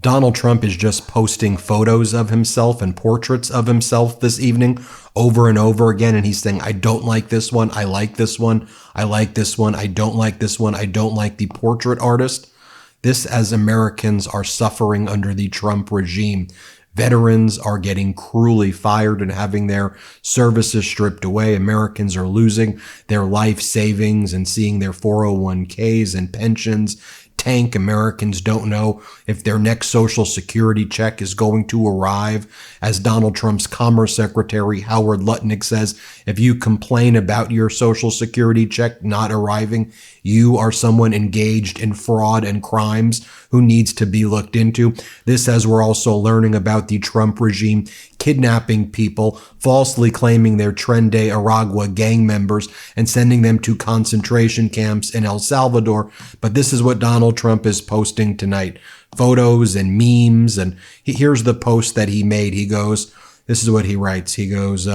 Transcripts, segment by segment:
Donald Trump is just posting photos of himself and portraits of himself this evening over and over again. And he's saying, I don't like this one. I like this one. I like this one. I don't like this one. I don't like the portrait artist. This, as Americans are suffering under the Trump regime. Veterans are getting cruelly fired and having their services stripped away. Americans are losing their life savings and seeing their 401ks and pensions tank. Americans don't know if their next Social Security check is going to arrive. As Donald Trump's Commerce Secretary Howard Lutnick says, if you complain about your Social Security check not arriving, you are someone engaged in fraud and crimes who needs to be looked into. This, as we're also learning about the Trump regime kidnapping people, falsely claiming they're Tren de Aragua gang members and sending them to concentration camps in El Salvador. But this is what Donald Trump is posting tonight. Photos and memes. And here's the post that he made. He goes, this is what he writes. He goes,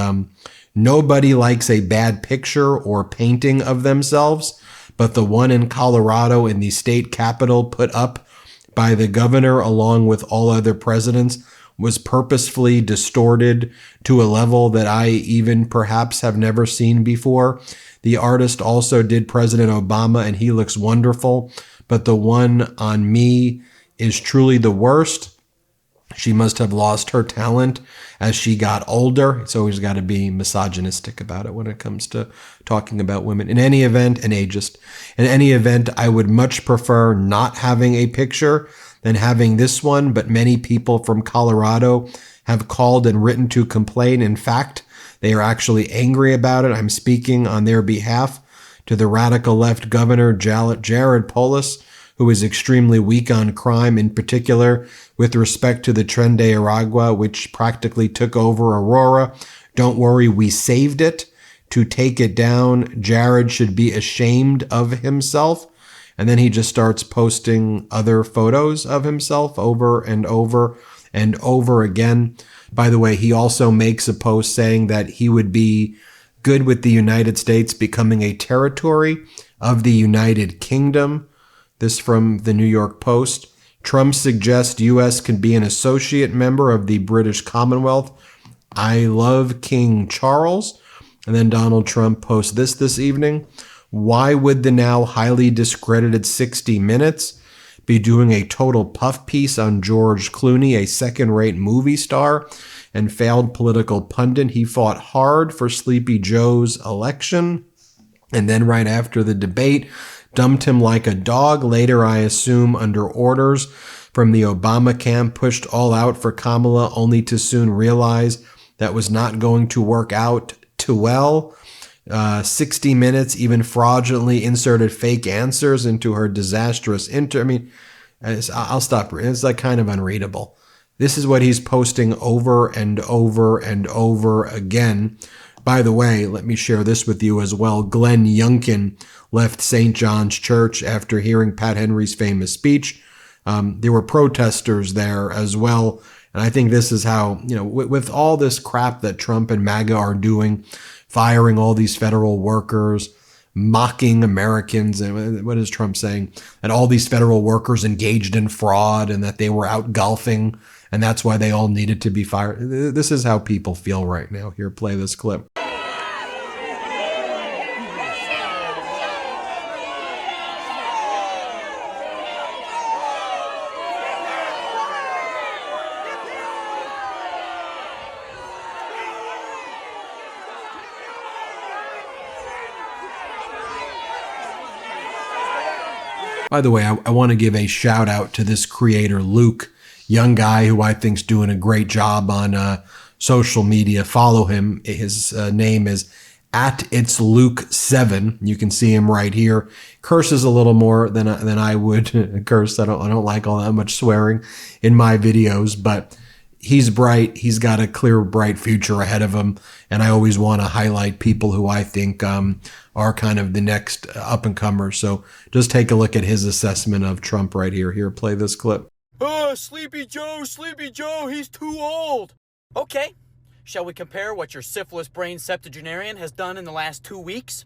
nobody likes a bad picture or painting of themselves, but the one in Colorado in the state capitol put up by the governor along with all other presidents was purposefully distorted to a level that I even perhaps have never seen before. The artist also did President Obama and he looks wonderful, but the one on me is truly the worst. She must have lost her talent as she got older. It's always got to be misogynistic about it when it comes to talking about women. In any event, and ageist. In any event, I would much prefer not having a picture than having this one, but many people from Colorado have called and written to complain. In fact, they are actually angry about it. I'm speaking on their behalf to the radical left governor, Jared Polis, who is extremely weak on crime, in particular with respect to the Tren de Aragua, which practically took over Aurora. Don't worry, we saved it. To take it down, Jared should be ashamed of himself. And then he just starts posting other photos of himself over and over and over again. By the way, he also makes a post saying that he would be good with the United States becoming a territory of the United Kingdom. This from the New York Post. Trump suggests U.S. can be an associate member of the British Commonwealth. I love King Charles. And then Donald Trump posts this evening. Why would the now highly discredited 60 Minutes be doing a total puff piece on George Clooney, a second-rate movie star and failed political pundit? He fought hard for Sleepy Joe's election. And then right after the debate, dumped him like a dog. Later, I assume, under orders from the Obama camp, pushed all out for Kamala, only to soon realize that was not going to work out too well. 60 Minutes even fraudulently inserted fake answers into her disastrous I'll stop. It's like kind of unreadable. This is what he's posting over and over and over again. By the way, let me share this with you as well. Glenn Youngkin left St. John's Church after hearing Pat Henry's famous speech. There were protesters there as well. And I think this is how, with all this crap that Trump and MAGA are doing, firing all these federal workers, mocking Americans, and what is Trump saying? And all these federal workers engaged in fraud and that they were out golfing, and that's why they all needed to be fired. This is how people feel right now. Here, play this clip. By the way, I want to give a shout out to this creator, Luke, young guy who I think's doing a great job on social media. Follow him. His name is @It'sLuke7. You can see him right here. Curses a little more than I would curse. I don't like all that much swearing in my videos, but he's bright. He's got a clear, bright future ahead of him. And I always want to highlight people who I think are kind of the next up-and-comers. So just take a look at his assessment of Trump right here. Here, play this clip. Sleepy Joe, he's too old. Okay, shall we compare what your syphilis-brain septuagenarian has done in the last 2 weeks?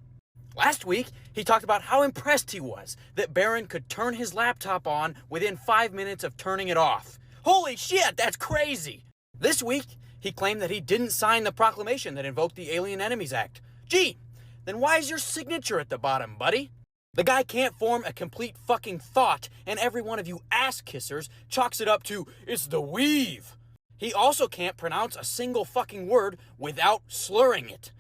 Last week, he talked about how impressed he was that Barron could turn his laptop on within 5 minutes of turning it off. Holy shit, that's crazy! This week, he claimed that he didn't sign the proclamation that invoked the Alien Enemies Act. Gee, then why is your signature at the bottom, buddy? The guy can't form a complete fucking thought, and every one of you ass-kissers chalks it up to, it's the weave. He also can't pronounce a single fucking word without slurring it.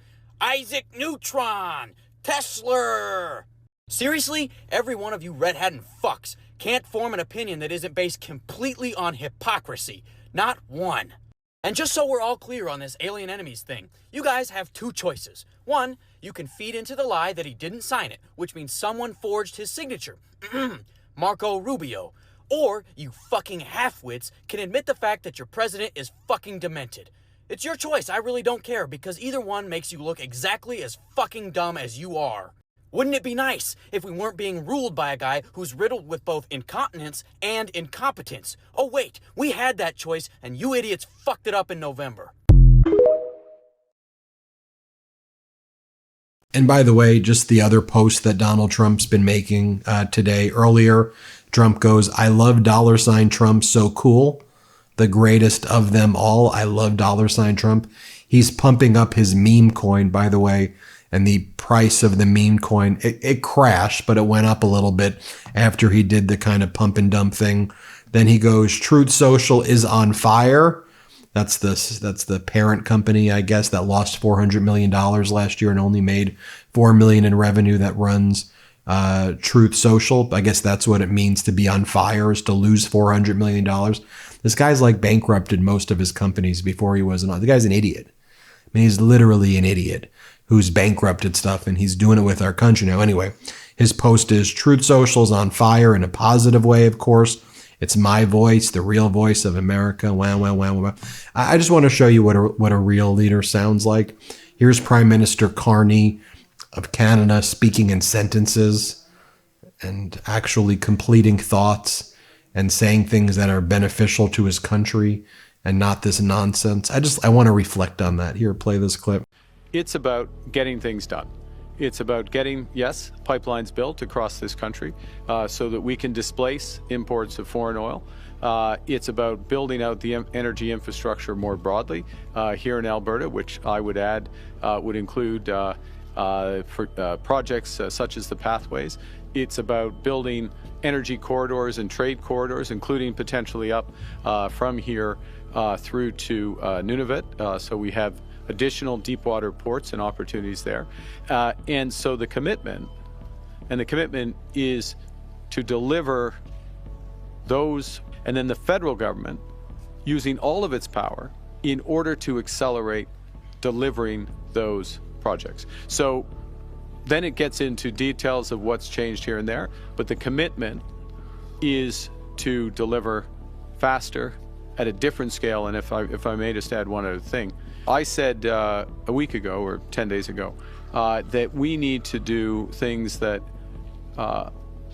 Isaac Neutron! Tesla! Seriously, every one of you red-hatted fucks can't form an opinion that isn't based completely on hypocrisy. Not one. And just so we're all clear on this alien enemies thing, you guys have two choices. One, you can feed into the lie that he didn't sign it, which means someone forged his signature. Marco Rubio. Or, you fucking half-wits can admit the fact that your president is fucking demented. It's your choice, I really don't care, because either one makes you look exactly as fucking dumb as you are. Wouldn't it be nice if we weren't being ruled by a guy who's riddled with both incontinence and incompetence? Oh wait, we had that choice and you idiots fucked it up in November. And by the way, just the other post that Donald Trump's been making today, earlier, Trump goes, I love $Trump, so cool. The greatest of them all. I love $Trump. He's pumping up his meme coin, by the way. And the price of the meme coin, it crashed, but it went up a little bit after he did the kind of pump and dump thing. Then he goes, Truth Social is on fire. That's the parent company, I guess, that lost $400 million last year and only made $4 million in revenue that runs Truth Social. I guess that's what it means to be on fire, is to lose $400 million. This guy's like bankrupted most of his companies before he was on. The guy's an idiot. I mean, he's literally an idiot who's bankrupted stuff, and he's doing it with our country now. Anyway, his post is Truth Social's on fire in a positive way, of course. It's my voice, the real voice of America. Wow, wow, wow, wow. I just want to show you what a real leader sounds like. Here's Prime Minister Carney of Canada speaking in sentences and actually completing thoughts and saying things that are beneficial to his country and not this nonsense. I want to reflect on that. Here, play this clip. It's about getting things done. It's about getting, yes, pipelines built across this country so that we can displace imports of foreign oil. It's about building out the energy infrastructure more broadly here in Alberta, which I would add would include projects such as the pathways. It's about building energy corridors and trade corridors, including potentially up from here through to Nunavut. So we have additional deep water ports and opportunities there. And so the commitment is to deliver those, and then the federal government using all of its power in order to accelerate delivering those projects. So then it gets into details of what's changed here and there, but the commitment is to deliver faster at a different scale. And if I may just add one other thing, I said a week ago or 10 days ago that we need to do things that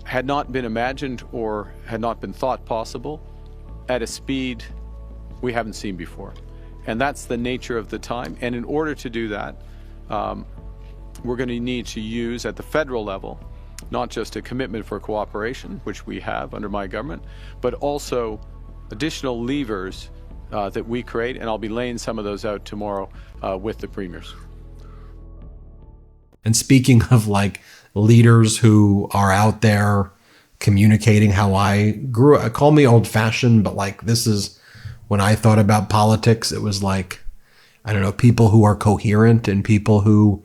had not been imagined or had not been thought possible at a speed we haven't seen before. And that's the nature of the time. And in order to do that, we're going to need to use at the federal level, not just a commitment for cooperation, which we have under my government, but also additional levers that we create, and I'll be laying some of those out tomorrow with the premiers. And speaking of like leaders who are out there communicating how I grew up, call me old fashioned, but like this is when I thought about politics, it was like, I don't know, people who are coherent and people who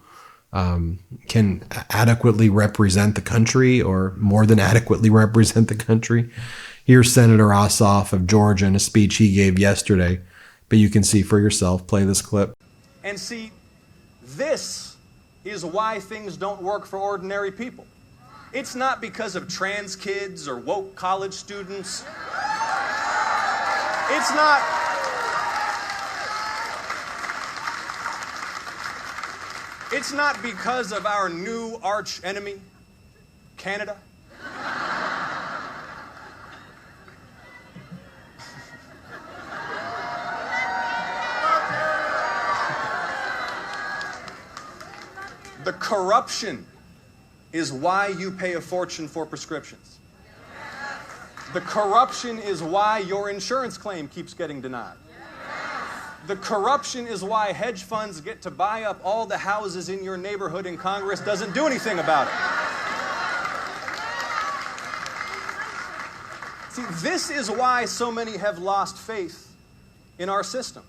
can adequately represent the country, or more than adequately represent the country. Here's Senator Ossoff of Georgia in a speech he gave yesterday, but you can see for yourself. Play this clip. And see, this is why things don't work for ordinary people. It's not because of trans kids or woke college students. It's not. It's not because of our new arch enemy, Canada. The corruption is why you pay a fortune for prescriptions. The corruption is why your insurance claim keeps getting denied. The corruption is why hedge funds get to buy up all the houses in your neighborhood and Congress doesn't do anything about it. See, this is why so many have lost faith in our system.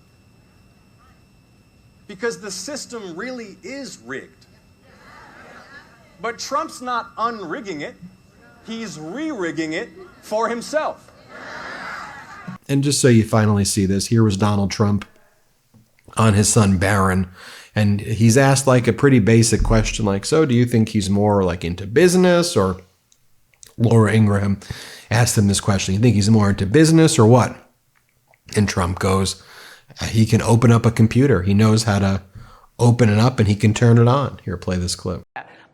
Because the system really is rigged. But Trump's not unrigging it. He's re-rigging it for himself. And just so you finally see this, here was Donald Trump on his son Barron, and he's asked like a pretty basic question, like, so do you think he's more like into business? Or Laura Ingraham asked him this question, you think he's more into business or what? And Trump goes, he can open up a computer. He knows how to open it up and he can turn it on. Here, play this clip.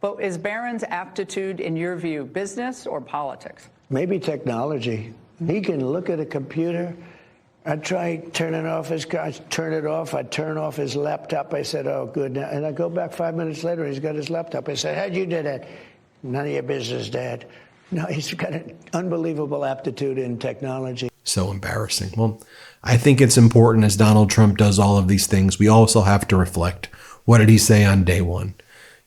But is Barron's aptitude, in your view, business or politics? Maybe technology. He can look at a computer. I'd try turning off his car, turn it off. I'd turn off his laptop. I said, oh, good. Now. And I go back 5 minutes later, he's got his laptop. I said, how'd you do that? None of your business, Dad. No, he's got an unbelievable aptitude in technology. So embarrassing. Well, I think it's important as Donald Trump does all of these things, we also have to reflect. What did he say on day one?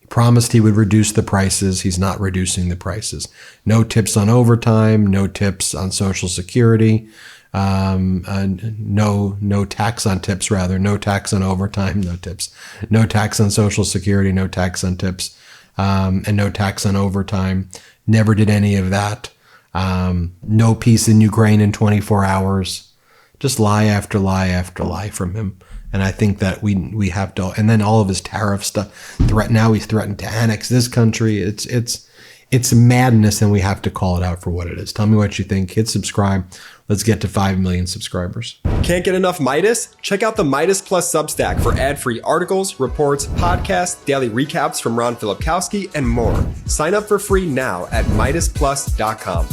He promised he would reduce the prices. He's not reducing the prices. No tips on overtime, no tips on Social Security, no tax on tips, rather, no tax on overtime, no tips, no tax on Social Security, no tax on tips, and no tax on overtime. Never did any of that. No peace in Ukraine in 24 hours. Just lie after lie after lie from him. And I think that we have to, and then all of his tariff stuff, now he's threatened to annex this country. It's madness, and we have to call it out for what it is. Tell me what you think. Hit subscribe. Let's get to 5 million subscribers. Can't get enough Meidas? Check out the Meidas Plus Substack for ad-free articles, reports, podcasts, daily recaps from Ron Filipkowski, and more. Sign up for free now at MeidasPlus.com.